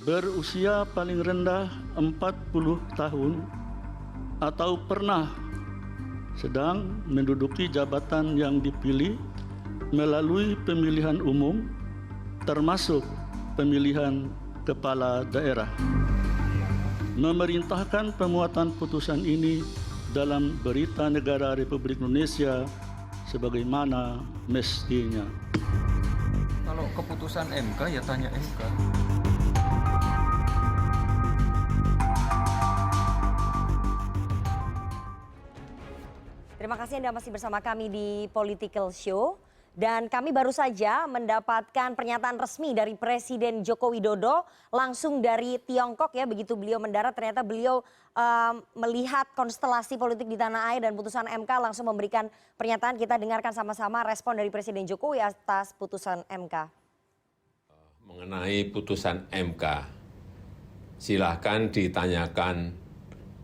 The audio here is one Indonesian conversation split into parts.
berusia paling rendah 40 tahun atau pernah sedang menduduki jabatan yang dipilih melalui pemilihan umum termasuk pemilihan kepala daerah. Memerintahkan pemuatan putusan ini dalam Berita Negara Republik Indonesia sebagaimana mestinya. Kalau keputusan MK ya tanya MK. Terima kasih Anda masih bersama kami di Political Show. Dan kami baru saja mendapatkan pernyataan resmi dari Presiden Joko Widodo langsung dari Tiongkok ya. Begitu beliau mendarat ternyata beliau melihat konstelasi politik di tanah air dan putusan MK langsung memberikan pernyataan. Kita dengarkan sama-sama respon dari Presiden Jokowi atas putusan MK. Mengenai putusan MK, silahkan ditanyakan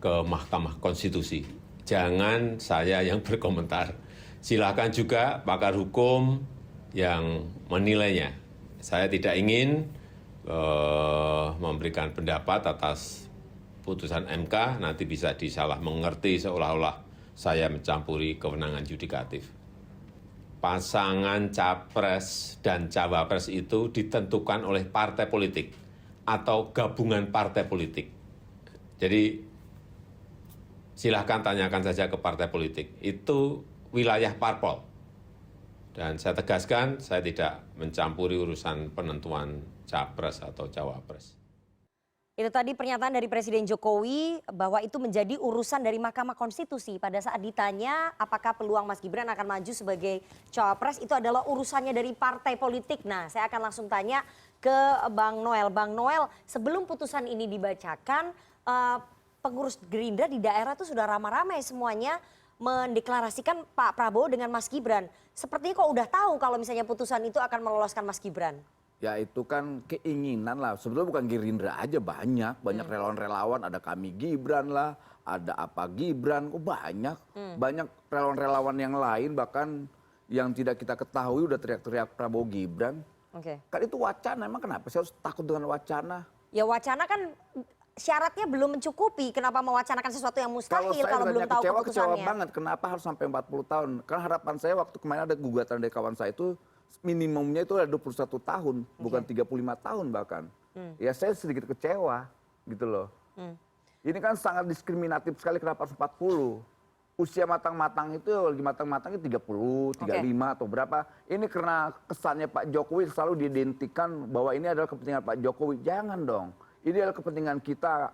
ke Mahkamah Konstitusi. Jangan saya yang berkomentar. Silakan juga pakar hukum yang menilainya. Saya tidak ingin memberikan pendapat atas putusan MK, nanti bisa disalah mengerti seolah-olah saya mencampuri kewenangan yudikatif. Pasangan capres dan cawapres itu ditentukan oleh partai politik atau gabungan partai politik. Jadi silahkan tanyakan saja ke partai politik. Itu wilayah parpol. Dan saya tegaskan, saya tidak mencampuri urusan penentuan capres atau cawapres. Itu tadi pernyataan dari Presiden Jokowi bahwa itu menjadi urusan dari Mahkamah Konstitusi. Pada saat ditanya apakah peluang Mas Gibran akan maju sebagai cawapres, itu adalah urusannya dari partai politik. Nah, saya akan langsung tanya ke Bang Noel. Bang Noel, sebelum putusan ini dibacakan, pengurus Gerindra di daerah itu sudah ramai-ramai semuanya mendeklarasikan Pak Prabowo dengan Mas Gibran. Sepertinya kok udah tahu kalau misalnya putusan itu akan meloloskan Mas Gibran. Ya itu kan keinginan lah. Sebetulnya bukan Gerindra aja, banyak relawan-relawan. Ada kami Gibran lah, ada apa Gibran, kok banyak. Banyak relawan-relawan yang lain bahkan yang tidak kita ketahui udah teriak-teriak Prabowo Gibran. Kan itu wacana, emang kenapa sih harus takut dengan wacana? Ya wacana kan syaratnya belum mencukupi, kenapa mewacanakan sesuatu yang mustahil kalau belum tahu keputusannya? Kecewa banget, kenapa harus sampai 40 tahun? Karena harapan saya waktu kemarin ada gugatan dari kawan saya itu, minimumnya itu ada 21 tahun, bukan 35 tahun bahkan. Ya saya sedikit kecewa gitu loh. Ini kan sangat diskriminatif sekali, kenapa harus 40? Usia matang-matang itu lagi matang-matangnya 30, 35 atau berapa. Ini karena kesannya Pak Jokowi selalu diidentikan bahwa ini adalah kepentingan Pak Jokowi. Jangan dong. Ini adalah kepentingan kita,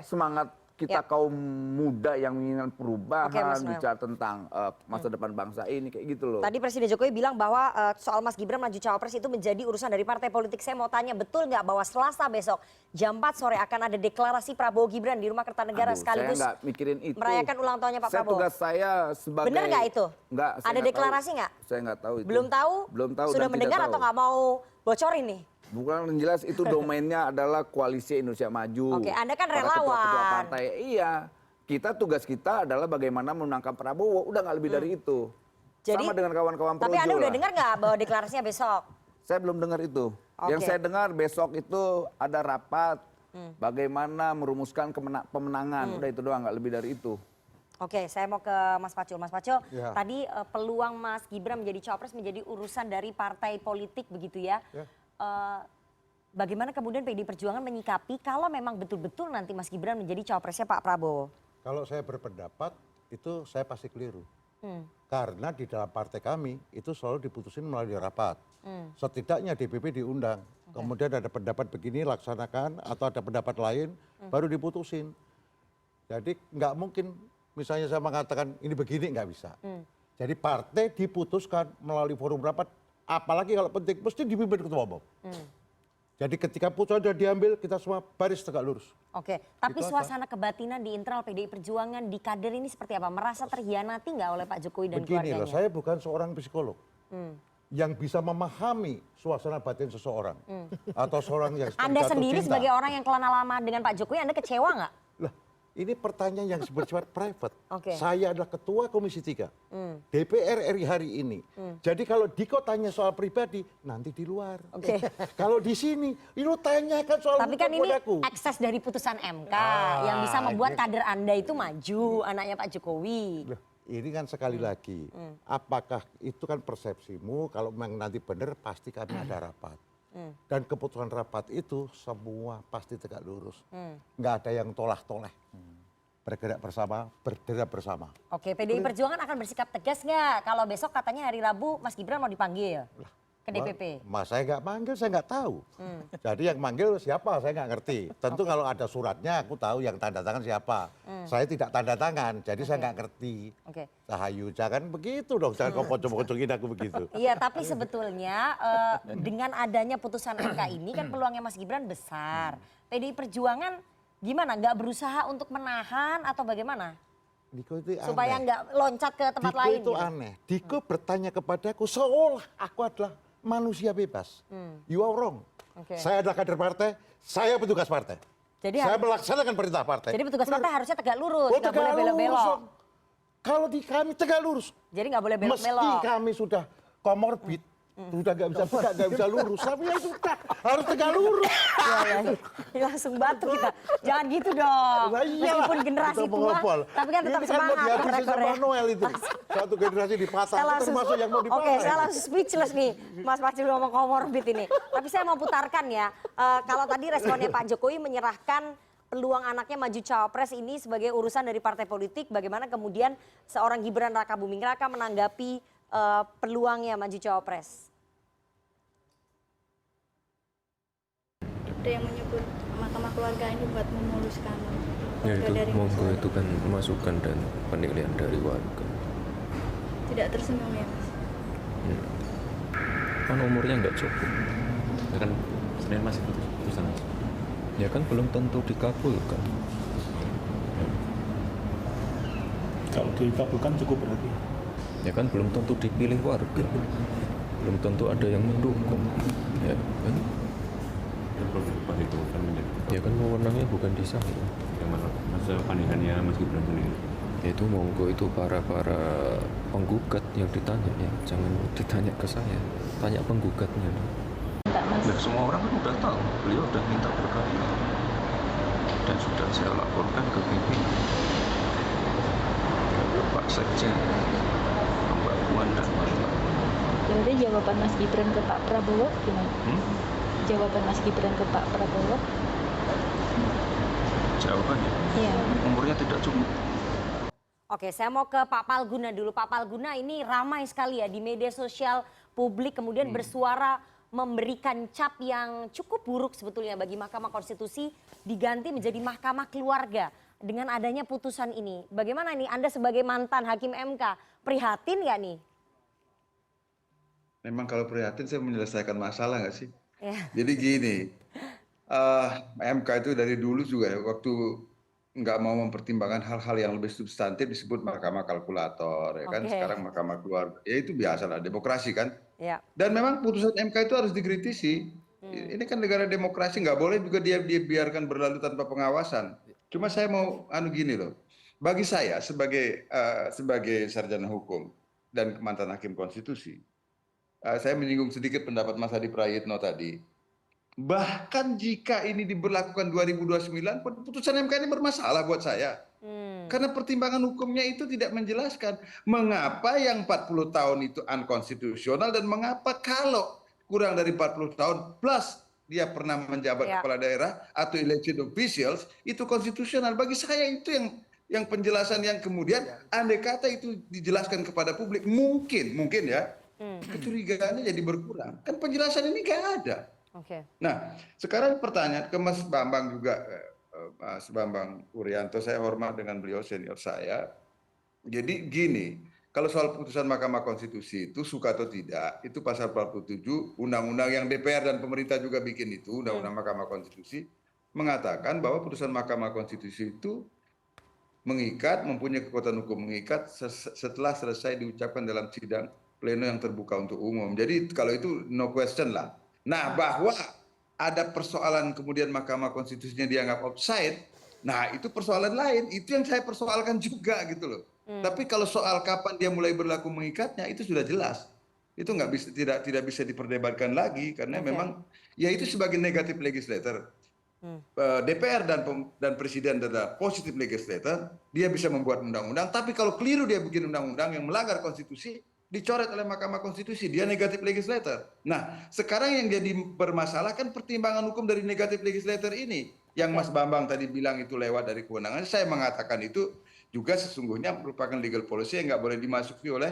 semangat kita kaum muda yang menginginkan perubahan, bicara tentang masa depan bangsa ini, kayak gitu loh. Tadi Presiden Jokowi bilang bahwa soal Mas Gibran maju cawapres itu menjadi urusan dari partai politik. Saya mau tanya, betul nggak bahwa Selasa besok jam 4 sore akan ada deklarasi Prabowo Gibran di Rumah Kertanegara sekaligus saya nggak mikirin itu. Merayakan ulang tahunnya Pak Prabowo? Tugas saya sebagai... Benar nggak itu? Nggak. Ada deklarasi nggak? Saya nggak tahu itu. Belum tahu? Belum tahu. Sudah mendengar atau nggak mau bocorin nih? Bukan, yang jelas itu domainnya adalah Koalisi Indonesia Maju. Oke, Anda kan ketua relawan. partai. Iya, tugas kita adalah bagaimana memenangkan Prabowo. Udah nggak lebih dari itu. Jadi, sama dengan kawan-kawan Projo. Tapi Anda udah dengar nggak bahwa deklarasinya besok? Saya belum dengar itu. Yang saya dengar besok itu ada rapat bagaimana merumuskan pemenangan. Udah itu doang, nggak lebih dari itu. Oke, saya mau ke Mas Pacul. Mas Pacul, tadi peluang Mas Gibran menjadi cawapres menjadi urusan dari partai politik begitu ya. Bagaimana kemudian PDI Perjuangan menyikapi kalau memang betul-betul nanti Mas Gibran menjadi cawapresnya Pak Prabowo? Kalau saya berpendapat itu saya pasti keliru. Karena di dalam partai kami itu selalu diputusin melalui rapat. Setidaknya DPP diundang. Kemudian ada pendapat begini laksanakan atau ada pendapat lain baru diputusin. Jadi nggak mungkin misalnya saya mengatakan ini begini, nggak bisa. Jadi partai diputuskan melalui forum rapat. Apalagi kalau penting, mesti dipimpin ketua umum. Jadi ketika putusan sudah diambil, kita semua baris tegak lurus. Oke, tapi itu suasana kebatinan di internal PDI Perjuangan, di kader ini seperti apa? Merasa terhianati nggak oleh Pak Jokowi dan keluarganya? Beginilah, saya bukan seorang psikolog yang bisa memahami suasana batin seseorang. Atau seorang yang Anda sendiri cinta. Sebagai orang yang kelana lama dengan Pak Jokowi, Anda kecewa nggak? Lah, Ini pertanyaan yang bersifat private. Oke. Saya adalah ketua Komisi 3 DPR RI hari ini. Jadi kalau Diko tanya soal pribadi, nanti di luar. Oke. Kalau di sini, lu tanyakan soal Tapi kan hukum ini padaku. akses dari putusan MK yang bisa membuat kader Anda itu maju, anaknya Pak Jokowi. Loh, ini kan sekali lagi, apakah itu kan persepsimu, kalau memang nanti benar pasti kami ada rapat. Dan keputusan rapat itu semua pasti tegak lurus. Nggak ada yang tolah-toleh. Bergerak bersama, bergerak bersama. Oke, PDI Perjuangan akan bersikap tegas nggak kalau besok katanya hari Rabu Mas Gibran mau dipanggil ke DPP? Mas saya nggak manggil, saya nggak tahu. Jadi yang manggil siapa, saya nggak ngerti. Tentu kalau ada suratnya, aku tahu yang tanda tangan siapa. Saya tidak tanda tangan, jadi saya nggak ngerti. Oke. Rahayu, jangan begitu dong, jangan kau pocong-pocongin aku begitu. Iya, tapi sebetulnya dengan adanya putusan MK ini kan peluangnya Mas Gibran besar. PDI Perjuangan gimana? Nggak berusaha untuk menahan atau bagaimana? Diko itu aneh. Supaya nggak loncat ke tempat Diko lain itu gitu. aneh. Diko bertanya kepadaku seolah aku adalah manusia bebas. You are wrong. Oke. Saya adalah kader partai, saya petugas partai. Jadi Saya harus- melaksanakan perintah partai. Jadi petugas partai harusnya tegak lurus, Oh, nggak tegak boleh lurus belok-belok. dong. Kalau di kami tegak lurus. Jadi nggak boleh Meski belok-belok. kami sudah komorbid, sudah nggak bisa tegak, nggak bisa lurus. Tapi ya sudah, harus tegak lurus. Ya, langsung batu kita. Jangan gitu dong. Nah, iyalah, Meskipun generasi kita tua, mengopol. tapi kan tetap Ini kan mau semangat dihabisi track sama record-nya. Noel itu. Satu generasi dipatah, Saya itu langsung, termasuk yang mau dipatah. Oke, saya langsung speechless nih, Mas Pacul ngomong komorbid ini. Tapi saya mau putarkan ya, kalau tadi responnya Pak Jokowi menyerahkan peluang anaknya maju cawapres ini sebagai urusan dari partai politik, bagaimana kemudian seorang Gibran Raka Buming Raka menanggapi peluangnya maju cawapres? Ada yang menyebut mahkamah keluarga ini buat memuluskan Ya keluarga itu dari monggo masyarakat. itu kan masukan dan penilaian dari warga. Tidak tersinggung ya Mas? Kan umurnya nggak cukup. Ya kan Senin masih putusan. Ya kan belum tentu dikabulkan. Kalau dikabulkan cukup berarti. Ya kan belum tentu dipilih warga. Belum tentu ada yang mendukung. Ya kan? Dan proses itu kan menjadi Ya kan wewenangnya bukan di saya. yang masa panikannya Mas Gibran sendiri. Itu monggo itu para penggugat yang ditanya ya, jangan ditanya ke saya, tanya penggugatnya. Nah, semua orang kan udah tahu, beliau udah minta berkali-kali dan sudah saya laporkan ke pimpinan, ke Pak Sekjen, Mbak Puan dan lain-lain. Jadi jawaban Mas Gibran ke Pak Prabowo gimana? Jawaban Mas Gibran ke Pak Prabowo? Jawabannya, Iya. umurnya tidak cukup. Oke, saya mau ke Pak Palguna dulu. Pak Palguna, ini ramai sekali ya di media sosial publik kemudian bersuara memberikan cap yang cukup buruk sebetulnya bagi Mahkamah Konstitusi diganti menjadi Mahkamah Keluarga dengan adanya putusan ini. Bagaimana nih Anda sebagai mantan Hakim MK, prihatin nggak nih? Memang kalau prihatin saya menyelesaikan masalah nggak sih? Ya. Jadi gini, MK itu dari dulu juga ya, waktu nggak mau mempertimbangkan hal-hal yang lebih substantif disebut mahkamah kalkulator, ya kan? Oke. Sekarang mahkamah keluarga, ya itu biasalah demokrasi kan. Ya. Dan memang putusan MK itu harus dikritisi. Ini kan negara demokrasi, nggak boleh juga dia biarkan berlalu tanpa pengawasan. Cuma saya mau gini loh, bagi saya sebagai sarjana hukum dan mantan hakim konstitusi, saya menyinggung sedikit pendapat Mas Adi Prayitno tadi. Bahkan jika ini diberlakukan 2029, putusan MK ini bermasalah buat saya. Karena pertimbangan hukumnya itu tidak menjelaskan mengapa yang 40 tahun itu unkonstitusional dan mengapa kalau kurang dari 40 tahun plus dia pernah menjabat kepala daerah atau elected officials itu konstitusional. Bagi saya itu yang penjelasan yang kemudian andai kata itu dijelaskan kepada publik mungkin ya kecurigaannya jadi berkurang. Kan penjelasan ini nggak ada. Oke. Nah, sekarang pertanyaan ke Mas Bambang juga, Mas Bambang Urianto, saya hormat dengan beliau senior saya. Jadi gini, kalau soal putusan Mahkamah Konstitusi itu suka atau tidak, itu pasal 47 undang-undang yang DPR dan pemerintah juga bikin itu, undang-undang Mahkamah Konstitusi, mengatakan bahwa putusan Mahkamah Konstitusi itu mengikat, mempunyai kekuatan hukum mengikat setelah selesai diucapkan dalam sidang pleno yang terbuka untuk umum. Jadi kalau itu no question lah. Nah, bahwa ada persoalan kemudian Mahkamah Konstitusinya dianggap offside, Nah, itu persoalan lain. Itu yang saya persoalkan juga gitu loh. Tapi kalau soal kapan dia mulai berlaku mengikatnya itu sudah jelas. Itu nggak bisa tidak bisa diperdebatkan lagi karena memang ya itu sebagai negatif legislator. DPR dan presiden adalah positif legislator, dia bisa membuat undang-undang, tapi kalau keliru dia bikin undang-undang yang melanggar konstitusi, dicoret oleh Mahkamah Konstitusi, dia negatif legislator. Nah, sekarang yang jadi bermasalah kan pertimbangan hukum dari negatif legislator ini. Yang Mas Bambang tadi bilang itu lewat dari kewenangan, saya mengatakan itu juga sesungguhnya merupakan legal policy yang nggak boleh dimasuki oleh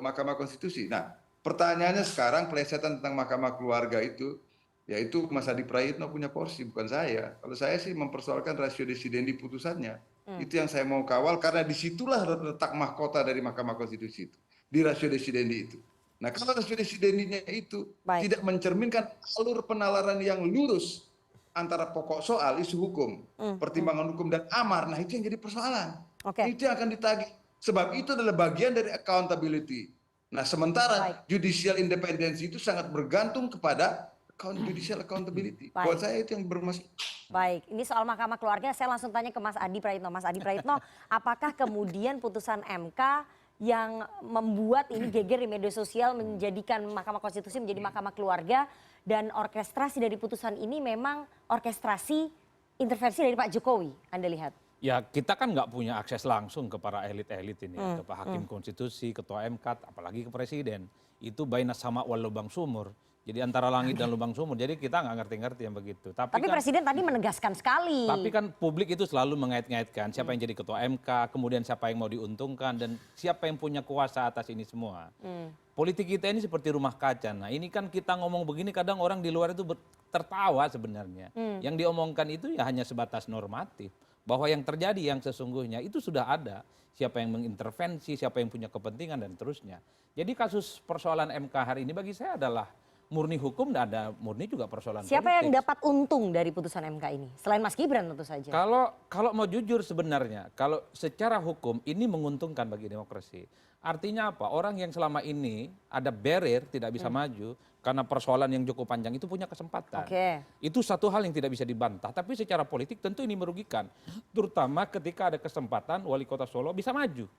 Mahkamah Konstitusi. Nah, pertanyaannya sekarang pelesetan tentang Mahkamah Keluarga itu, yaitu Mas Adi Prayitno punya porsi, bukan saya. Kalau saya sih mempersoalkan ratio desidendi putusannya. Itu yang saya mau kawal, karena disitulah letak mahkota dari Mahkamah Konstitusi itu. Di rasio desidendi itu. Nah, kalau rasio desidendinya itu tidak mencerminkan alur penalaran yang lurus antara pokok soal, isu hukum, pertimbangan hukum, dan amar, nah itu yang jadi persoalan. Itu yang akan ditagih. Sebab itu adalah bagian dari accountability. Nah, sementara judicial independensi itu sangat bergantung kepada judicial accountability. Buat saya itu yang bermasalah. Baik, ini soal Mahkamah Keluarga, saya langsung tanya ke Mas Adi Prayitno. Mas Adi Prayitno, apakah kemudian putusan MK yang membuat ini geger di media sosial menjadikan Mahkamah Konstitusi menjadi Mahkamah Keluarga, dan orkestrasi dari putusan ini memang orkestrasi intervensi dari Pak Jokowi, Anda lihat? Ya, kita kan nggak punya akses langsung ke para elit-elit ini, ke Pak Hakim Konstitusi, Ketua MK, apalagi ke Presiden. Itu baina sama wal lubang sumur. Jadi antara langit dan lubang sumur, jadi kita nggak ngerti-ngerti yang begitu. Tapi kan, Presiden tadi menegaskan sekali. Tapi kan publik itu selalu mengait-ngaitkan siapa yang jadi Ketua MK, kemudian siapa yang mau diuntungkan, dan siapa yang punya kuasa atas ini semua. Politik kita ini seperti rumah kaca. Nah, ini kan kita ngomong begini, kadang orang di luar itu tertawa sebenarnya. Yang diomongkan itu ya hanya sebatas normatif. Bahwa yang terjadi yang sesungguhnya itu sudah ada. Siapa yang mengintervensi, siapa yang punya kepentingan, dan terusnya. Jadi kasus persoalan MK hari ini bagi saya adalah murni hukum, dan ada murni juga persoalan Siapa politik. yang dapat untung dari putusan MK ini? Selain Mas Gibran tentu saja. Kalau mau jujur sebenarnya, kalau secara hukum ini menguntungkan bagi demokrasi. Artinya apa? Orang yang selama ini ada barrier tidak bisa maju karena persoalan yang cukup panjang itu punya kesempatan. Itu satu hal yang tidak bisa dibantah. Tapi secara politik tentu ini merugikan. Terutama ketika ada kesempatan wali kota Solo bisa maju.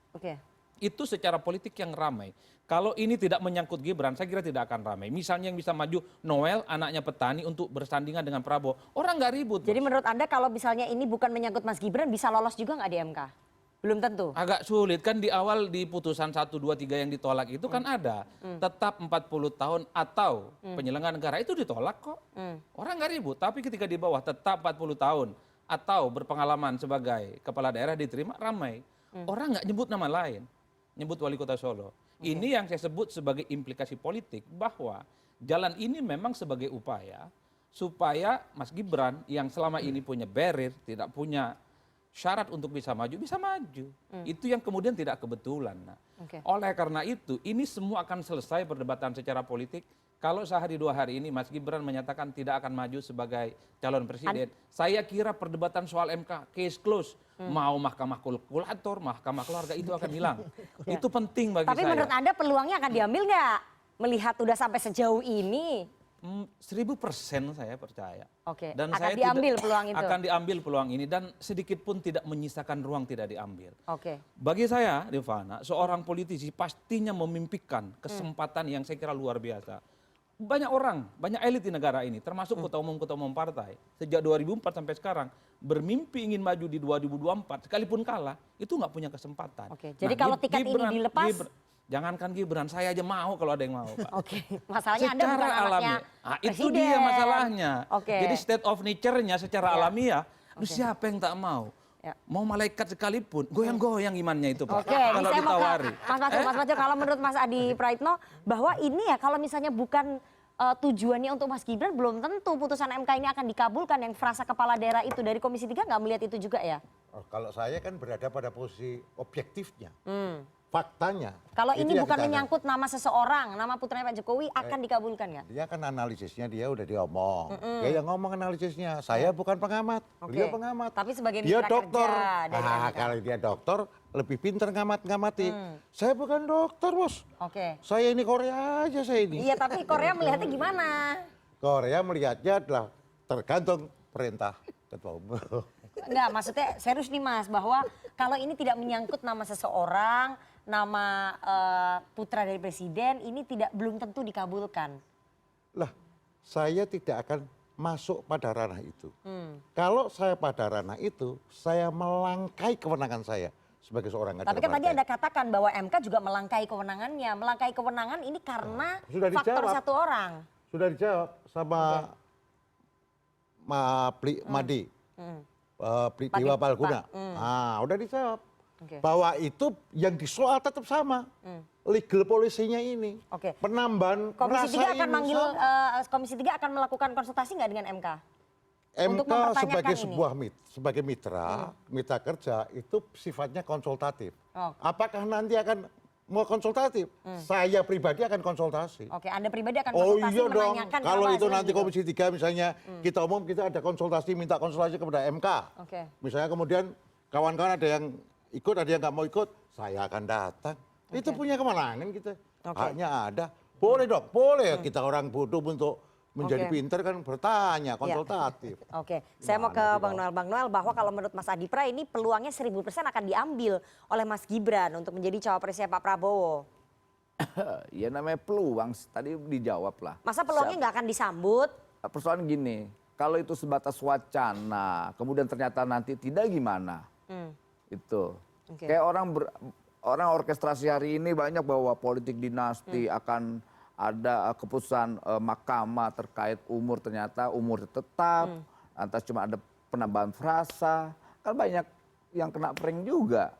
Itu secara politik yang ramai. Kalau ini tidak menyangkut Gibran, saya kira tidak akan ramai. Misalnya yang bisa maju Noel, anaknya petani, untuk bersandingan dengan Prabowo. Orang nggak ribut. Jadi menurut Anda kalau misalnya ini bukan menyangkut Mas Gibran, bisa lolos juga nggak di MK? Belum tentu. Agak sulit kan, di awal di putusan 1, 2, 3 yang ditolak itu kan ada. Tetap 40 tahun atau penyelenggaraan negara itu ditolak kok. Orang nggak ribut. Tapi ketika di bawah tetap 40 tahun atau berpengalaman sebagai kepala daerah diterima, ramai. Orang nggak nyebut nama lain. Nyebut wali kota Solo. Ini yang saya sebut sebagai implikasi politik, bahwa jalan ini memang sebagai upaya supaya Mas Gibran yang selama ini punya barrier, tidak punya syarat untuk bisa maju. Itu yang kemudian tidak kebetulan. Nah, oleh karena itu, ini semua akan selesai perdebatan secara politik kalau sehari 2 hari ini Mas Gibran menyatakan tidak akan maju sebagai calon presiden. Saya kira perdebatan soal MK, case close. Mau mahkamah kalkulator, mahkamah keluarga, itu akan hilang. Itu penting bagi saya. Tapi menurut Anda peluangnya akan diambil nggak? Melihat udah sampai sejauh ini. 1000% saya percaya. Dan akan diambil peluang itu. Akan diambil peluang ini, dan sedikit pun tidak menyisakan ruang tidak diambil. Bagi saya, Rifana, seorang politisi pastinya memimpikan kesempatan yang saya kira luar biasa. Banyak orang, banyak elit di negara ini, termasuk ketua umum partai, sejak 2004 sampai sekarang, bermimpi ingin maju di 2024, sekalipun kalah, itu nggak punya kesempatan. Jadi kalau tiket ini dilepas, jangankan Gibran, saya aja mau kalau ada yang mau, Pak. Masalahnya Anda bukan anaknya itu presiden. dia masalahnya. Jadi state of nature-nya secara alamiah, siapa yang tak mau? Mau malaikat sekalipun, goyang-goyang imannya itu, Pak. Kalau ditawari. Mas Majo, kalau menurut Mas Adi Prayitno, bahwa ini ya kalau misalnya bukan tujuannya untuk Mas Gibran, belum tentu putusan MK ini akan dikabulkan. Yang frasa kepala daerah itu dari Komisi 3 nggak melihat itu juga ya? Kalau saya kan berada pada posisi objektifnya. Faktanya. Kalau ini bukan menyangkut nama seseorang, nama putranya Pak Jokowi, akan dikabulkan nggak? Dia kan analisisnya dia udah diomong. Dia yang ngomong analisisnya. Saya bukan pengamat, beliau pengamat. Tapi sebagai dia mitra dokter. kerja dari MK. Kalau dia dokter, lebih pintar ngamati. Saya bukan dokter, Bos. Saya ini Korea aja saya ini. Iya, tapi Korea melihatnya gimana? Korea melihatnya adalah tergantung perintah ketua umum. Enggak, maksudnya serius nih Mas, bahwa kalau ini tidak menyangkut nama seseorang, nama putra dari presiden, ini belum tentu dikabulkan. Lah, saya tidak akan masuk pada ranah itu. Kalau saya pada ranah itu, saya melangkai kewenangan saya sebagai seorang kader Tapi kan tadi partai. Anda katakan bahwa MK juga melangkai kewenangannya. Melangkai kewenangan ini karena Sudah faktor dijawab. satu orang. Sudah dijawab sama Madi, Dewa Palguna. Nah, udah dijawab. Bahwa itu yang disoal tetap sama. Legal polisinya ini. Penambahan Komisi 3 rasa akan ini manggil, sama. Komisi 3 akan melakukan konsultasi nggak dengan MK? Untuk MK mempertanyakan sebagai ini. sebuah sebagai mitra kerja itu sifatnya konsultatif. Apakah nanti akan mau konsultatif? Saya pribadi akan konsultasi. Oke, Anda pribadi akan Oh konsultasi iya dong, menanyakan kalau kenapa itu hasilnya nanti gitu. Komisi 3 misalnya kita umum kita ada konsultasi, minta konsultasi kepada MK. Oke. Misalnya kemudian kawan-kawan ada yang ikut, ada yang nggak mau ikut, saya akan datang. Itu punya kewenangan kita. Haknya ada. Boleh dong, boleh kita orang bodoh untuk menjadi pinter kan bertanya, konsultatif. Oke, saya mau ke Bang Noel bahwa kalau menurut Mas Adipra ini peluangnya 1000% akan diambil oleh Mas Gibran untuk menjadi cawapresnya Pak Prabowo. Ya namanya peluang, tadi dijawab lah. Masa peluangnya nggak akan disambut? Persoalan gini, kalau itu sebatas wacana, kemudian ternyata nanti tidak gimana? Itu. Kayak orang orkestrasi hari ini banyak bahwa politik dinasti akan ada keputusan mahkamah terkait umur, ternyata umur tetap, lantas cuma ada penambahan frasa, kan banyak yang kena prank juga.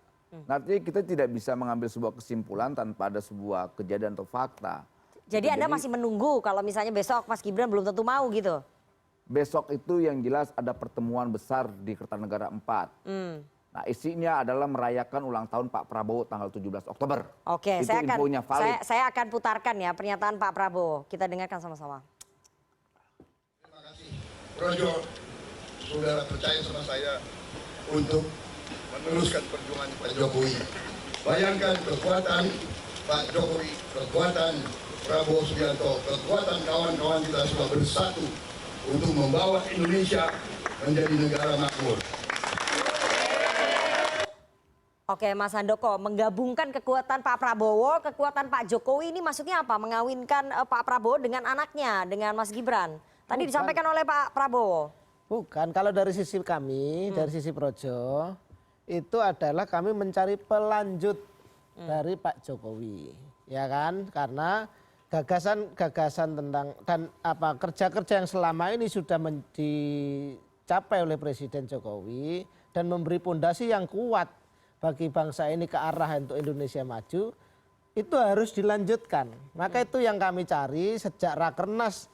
Artinya kita tidak bisa mengambil sebuah kesimpulan tanpa ada sebuah kejadian atau fakta. Jadi Anda masih menunggu kalau misalnya besok Mas Gibran belum tentu mau gitu? Besok itu yang jelas ada pertemuan besar di Kertanegara 4. Nah isinya adalah merayakan ulang tahun Pak Prabowo tanggal 17 Oktober. Oke, itu infonya valid. saya akan putarkan ya pernyataan Pak Prabowo. Kita dengarkan sama-sama. Terima kasih Projo sudah percaya sama saya untuk meneruskan perjuangan Pak Jokowi. Bayangkan kekuatan Pak Jokowi, kekuatan Prabowo Subianto, kekuatan kawan-kawan kita semua bersatu untuk membawa Indonesia menjadi negara makmur. Oke Mas Handoko, menggabungkan kekuatan Pak Prabowo, kekuatan Pak Jokowi ini maksudnya apa? Mengawinkan Pak Prabowo dengan anaknya, dengan Mas Gibran. Tadi disampaikan oleh Pak Prabowo. Bukan, kalau dari sisi kami, dari sisi Projo, itu adalah kami mencari pelanjut dari Pak Jokowi. Ya kan, karena gagasan-gagasan tentang dan apa kerja-kerja yang selama ini sudah dicapai oleh Presiden Jokowi dan memberi pondasi yang kuat bagi bangsa ini ke arah untuk Indonesia maju, itu harus dilanjutkan. Maka itu yang kami cari sejak Rakernas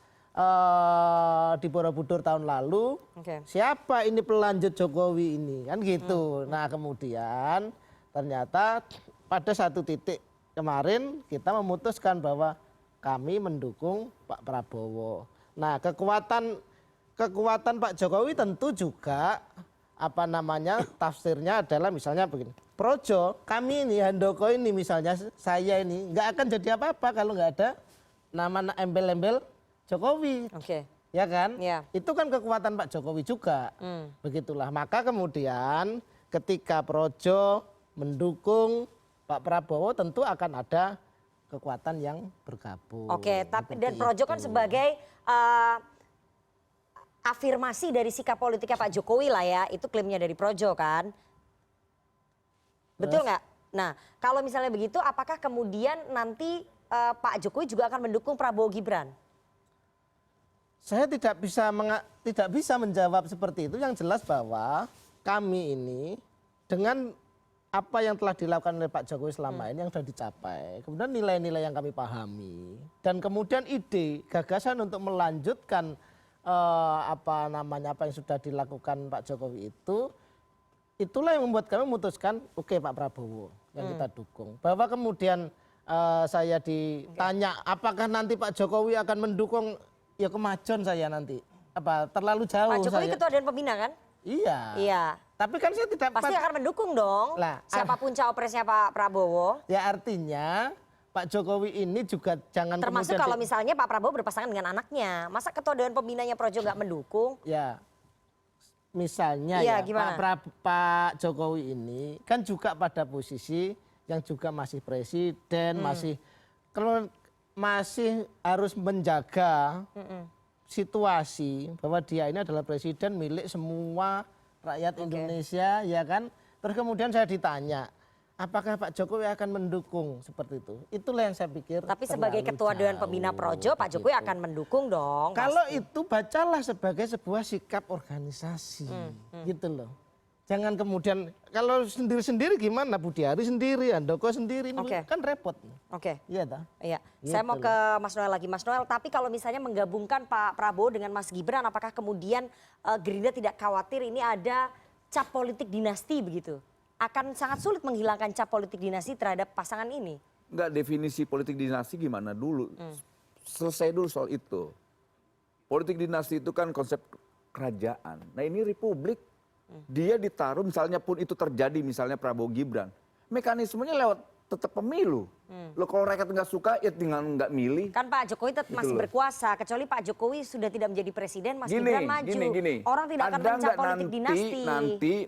di Borobudur tahun lalu. Siapa ini pelanjut Jokowi ini, kan gitu. Nah kemudian ternyata pada satu titik kemarin kita memutuskan bahwa kami mendukung Pak Prabowo. Nah kekuatan Pak Jokowi tentu juga apa namanya tafsirnya adalah misalnya begini, Projo kami ini Handoko ini misalnya saya ini nggak akan jadi apa-apa kalau nggak ada nama embel-embel Jokowi, ya kan? Itu kan kekuatan Pak Jokowi juga, begitulah. Maka kemudian ketika Projo mendukung Pak Prabowo tentu akan ada kekuatan yang bergabung. Oke, tapi dan Projo kan sebagai afirmasi dari sikap politiknya Pak Jokowi lah ya, itu klaimnya dari Projo kan. Betul nggak? Nah, kalau misalnya begitu, apakah kemudian nanti Pak Jokowi juga akan mendukung Prabowo Gibran? Saya tidak bisa menjawab seperti itu. Yang jelas bahwa kami ini dengan apa yang telah dilakukan oleh Pak Jokowi selama ini yang sudah dicapai, kemudian nilai-nilai yang kami pahami, dan kemudian ide, gagasan untuk melanjutkan apa yang sudah dilakukan Pak Jokowi itu, itulah yang membuat kami memutuskan oke Pak Prabowo yang kita dukung. Bahwa kemudian saya ditanya apakah nanti Pak Jokowi akan mendukung, ya kemajon saya nanti. Apa terlalu jauh. Pak Jokowi ketua Dewan Pembina kan? Iya. Iya. Tapi kan saya tidak pasti akan mendukung dong. Siapapun cawapresnya Pak Prabowo. Ya artinya Pak Jokowi ini juga jangan termasuk kalau misalnya Pak Prabowo berpasangan dengan anaknya. Masa ketua Dewan Pembinanya Projo nggak mendukung? Ya. misalnya Iya, ya gimana? Pak Jokowi ini kan juga pada posisi yang juga masih presiden, kalau masih harus menjaga situasi bahwa dia ini adalah presiden milik semua rakyat Indonesia, ya kan? Terus kemudian saya ditanya, apakah Pak Jokowi akan mendukung seperti itu? Itulah yang saya pikir. Tapi sebagai terlalu ketua Dewan jauh, Pembina Projo, Pak Jokowi gitu. akan mendukung dong. Kalau pasti. itu bacalah sebagai sebuah sikap organisasi, gitu loh. Jangan kemudian kalau sendiri-sendiri gimana, Budi Ari sendiri, Handoko sendiri, ini Oke. kan repot. Oke. Iya toh? Iya, Gitu saya mau loh. ke Mas Noel lagi. Mas Noel, tapi kalau misalnya menggabungkan Pak Prabowo dengan Mas Gibran, apakah kemudian Gerindra tidak khawatir ini ada cap politik dinasti begitu? Akan sangat sulit menghilangkan cap politik dinasti terhadap pasangan ini. Enggak, definisi politik dinasti gimana dulu. Selesai dulu soal itu. Politik dinasti itu kan konsep kerajaan. Nah ini republik. Dia ditaruh misalnya pun itu terjadi misalnya Prabowo Gibran. Mekanismenya lewat tetap pemilu. Loh kalau rakyat nggak suka ya tinggal nggak milih. Kan Pak Jokowi tetap Gitu masih loh. berkuasa, kecuali Pak Jokowi sudah tidak menjadi presiden, Mas Gini, Gibran maju. gini. Orang tidak akan Ada mencap nggak politik dinasti.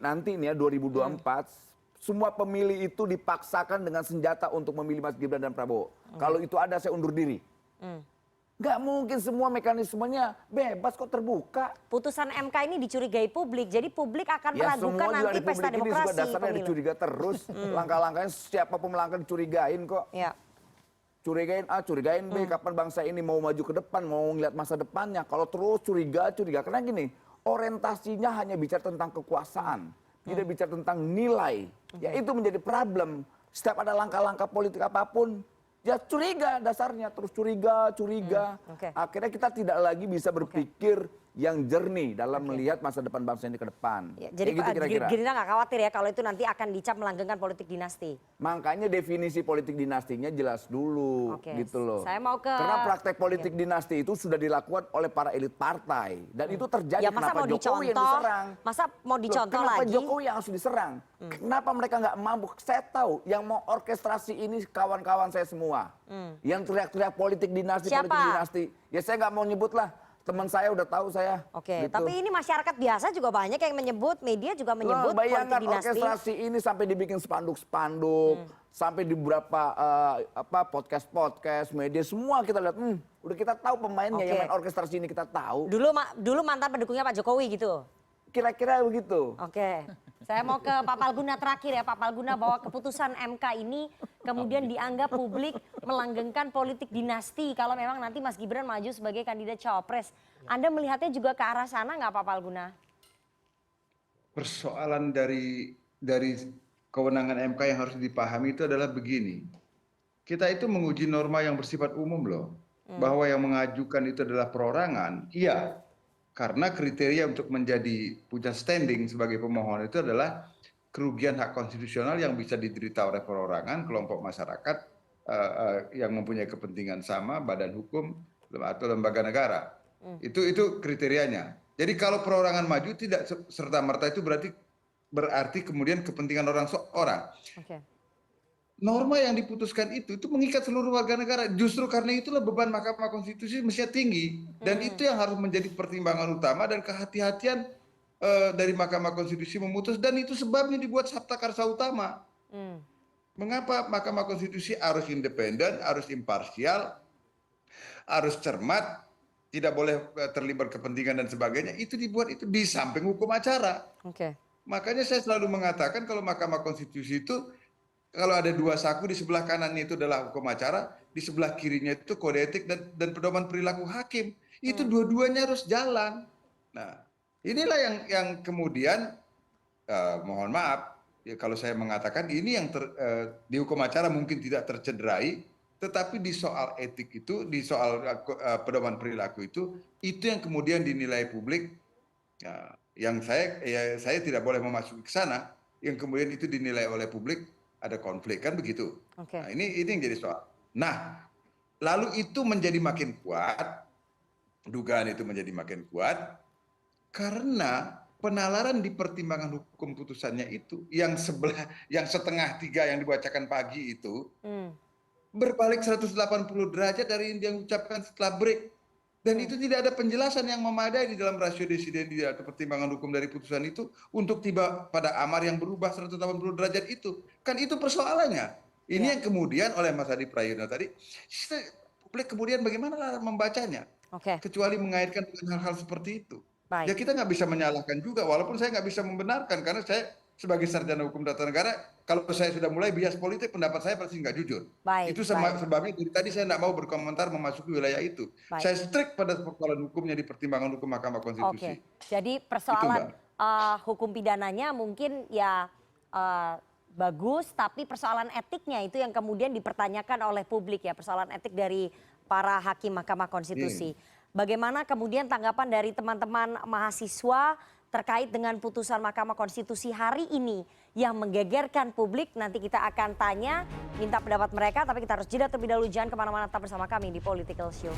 Nanti nih ya 2024 semua pemilih itu dipaksakan dengan senjata untuk memilih Mas Gibran dan Prabowo. Kalau itu ada saya undur diri. Nggak mungkin semua mekanismenya bebas kok terbuka. Putusan MK ini dicurigai publik, jadi publik akan Ya meragukan semua juga nanti pesta republik ini juga demokrasi dasarnya pemilu. dicuriga terus. Langkah-langkahnya siapapun melangkah dicurigain kok. Ya. Curigain A, curigain B, kapan bangsa ini mau maju ke depan, mau ngeliat masa depannya. Kalau terus curiga. Karena gini, orientasinya hanya bicara tentang kekuasaan. Tidak bicara tentang nilai. Ya itu menjadi problem. Setiap ada langkah-langkah politik apapun, ya curiga dasarnya. Terus curiga. Oke. Akhirnya kita tidak lagi bisa berpikir yang jernih dalam melihat masa depan bangsa ini ke depan. Ya, jadi Kayak gitu Pak kira-kira. Gerindra nggak khawatir ya kalau itu nanti akan dicap melanggengkan politik dinasti. Makanya definisi politik dinastinya jelas dulu, Oke, gitu loh. saya mau ke- Karena praktek politik dinasti itu sudah dilakukan oleh para elit partai dan itu terjadi. Ya masa Kenapa mau Jokowi yang dicontoh? diserang? Masa mau dicontoh Kenapa lagi? Jokowi yang harus diserang? Kenapa mereka nggak mampu? Saya tahu yang mau orkestrasi ini kawan-kawan saya semua. Yang teriak-teriak politik dinasti, Siapa? politik dinasti. Ya saya nggak mau nyebut lah. Teman saya udah tahu saya. Oke, Gitu. tapi ini masyarakat biasa juga banyak yang menyebut, media juga menyebut Loh, politik bayangkan dinasti. orkestrasi ini sampai dibikin spanduk-spanduk, sampai di beberapa podcast-podcast, media semua kita lihat, udah kita tahu pemainnya Oke. yang main orkestrasi ini kita tahu. Dulu mantan pendukungnya Pak Jokowi gitu. Kira-kira begitu. Oke, saya mau ke Pak Palguna terakhir ya, Pak Palguna, bahwa keputusan MK ini kemudian dianggap publik melanggengkan politik dinasti kalau memang nanti Mas Gibran maju sebagai kandidat cawapres. Anda melihatnya juga ke arah sana nggak Pak Palguna? Persoalan dari kewenangan MK yang harus dipahami itu adalah begini. Kita itu menguji norma yang bersifat umum loh. Bahwa yang mengajukan itu adalah perorangan, iya. Karena kriteria untuk menjadi punya standing sebagai pemohon itu adalah kerugian hak konstitusional yang bisa diderita oleh perorangan, kelompok masyarakat yang mempunyai kepentingan sama, badan hukum atau lembaga negara. Itu kriterianya. Jadi kalau perorangan maju tidak serta-merta itu berarti kemudian kepentingan orang seorang. Oke. Norma yang diputuskan itu mengikat seluruh warga negara. Justru karena itulah beban Mahkamah Konstitusi mestinya tinggi. Dan itu yang harus menjadi pertimbangan utama dan kehati-hatian dari Mahkamah Konstitusi memutus. Dan itu sebabnya dibuat Sabta Karsa Utama. Mengapa Mahkamah Konstitusi harus independen, harus imparsial, harus cermat, tidak boleh terlibat kepentingan dan sebagainya. Itu dibuat itu di samping hukum acara. Oke. Makanya saya selalu mengatakan kalau Mahkamah Konstitusi itu kalau ada dua saku, di sebelah kanannya itu adalah hukum acara, di sebelah kirinya itu kode etik dan pedoman perilaku hakim. Itu dua-duanya harus jalan. Nah, inilah yang kemudian mohon maaf ya, kalau saya mengatakan ini yang di hukum acara mungkin tidak tercederai, tetapi di soal etik itu, di soal pedoman perilaku itu yang kemudian dinilai publik. Ya, yang saya tidak boleh memasuki ke sana, yang kemudian itu dinilai oleh publik ada konflik kan begitu. Oke. Nah, ini yang jadi soal. Nah, lalu itu menjadi makin kuat, dugaan itu menjadi makin kuat karena penalaran di pertimbangan hukum putusannya itu yang setengah tiga yang dibacakan pagi itu berbalik 180 derajat dari yang diucapkan setelah break. Dan itu tidak ada penjelasan yang memadai di dalam rasio desidendi atau pertimbangan hukum dari putusan itu untuk tiba pada amar yang berubah 180 derajat itu. Kan itu persoalannya. Ini yang kemudian oleh Mas Adi Prayitno tadi, publik kemudian bagaimana membacanya? Kecuali mengaitkan dengan hal-hal seperti itu. Ya kita nggak bisa menyalahkan juga, walaupun saya nggak bisa membenarkan, karena saya sebagai sarjana hukum tata negara, kalau saya sudah mulai bias politik, pendapat saya pasti nggak jujur. Itu sebabnya dari tadi saya nggak mau berkomentar memasuki wilayah itu. Saya strict pada persoalan hukumnya di pertimbangan hukum Mahkamah Konstitusi. Jadi persoalan hukum pidananya mungkin ya bagus, tapi persoalan etiknya itu yang kemudian dipertanyakan oleh publik ya, persoalan etik dari para hakim Mahkamah Konstitusi. Bagaimana kemudian tanggapan dari teman-teman mahasiswa terkait dengan putusan Mahkamah Konstitusi hari ini yang menggegerkan publik? Nanti kita akan tanya, minta pendapat mereka, tapi kita harus jeda terlebih dahulu. Jangan kemana-mana, tetap bersama kami di Political Show.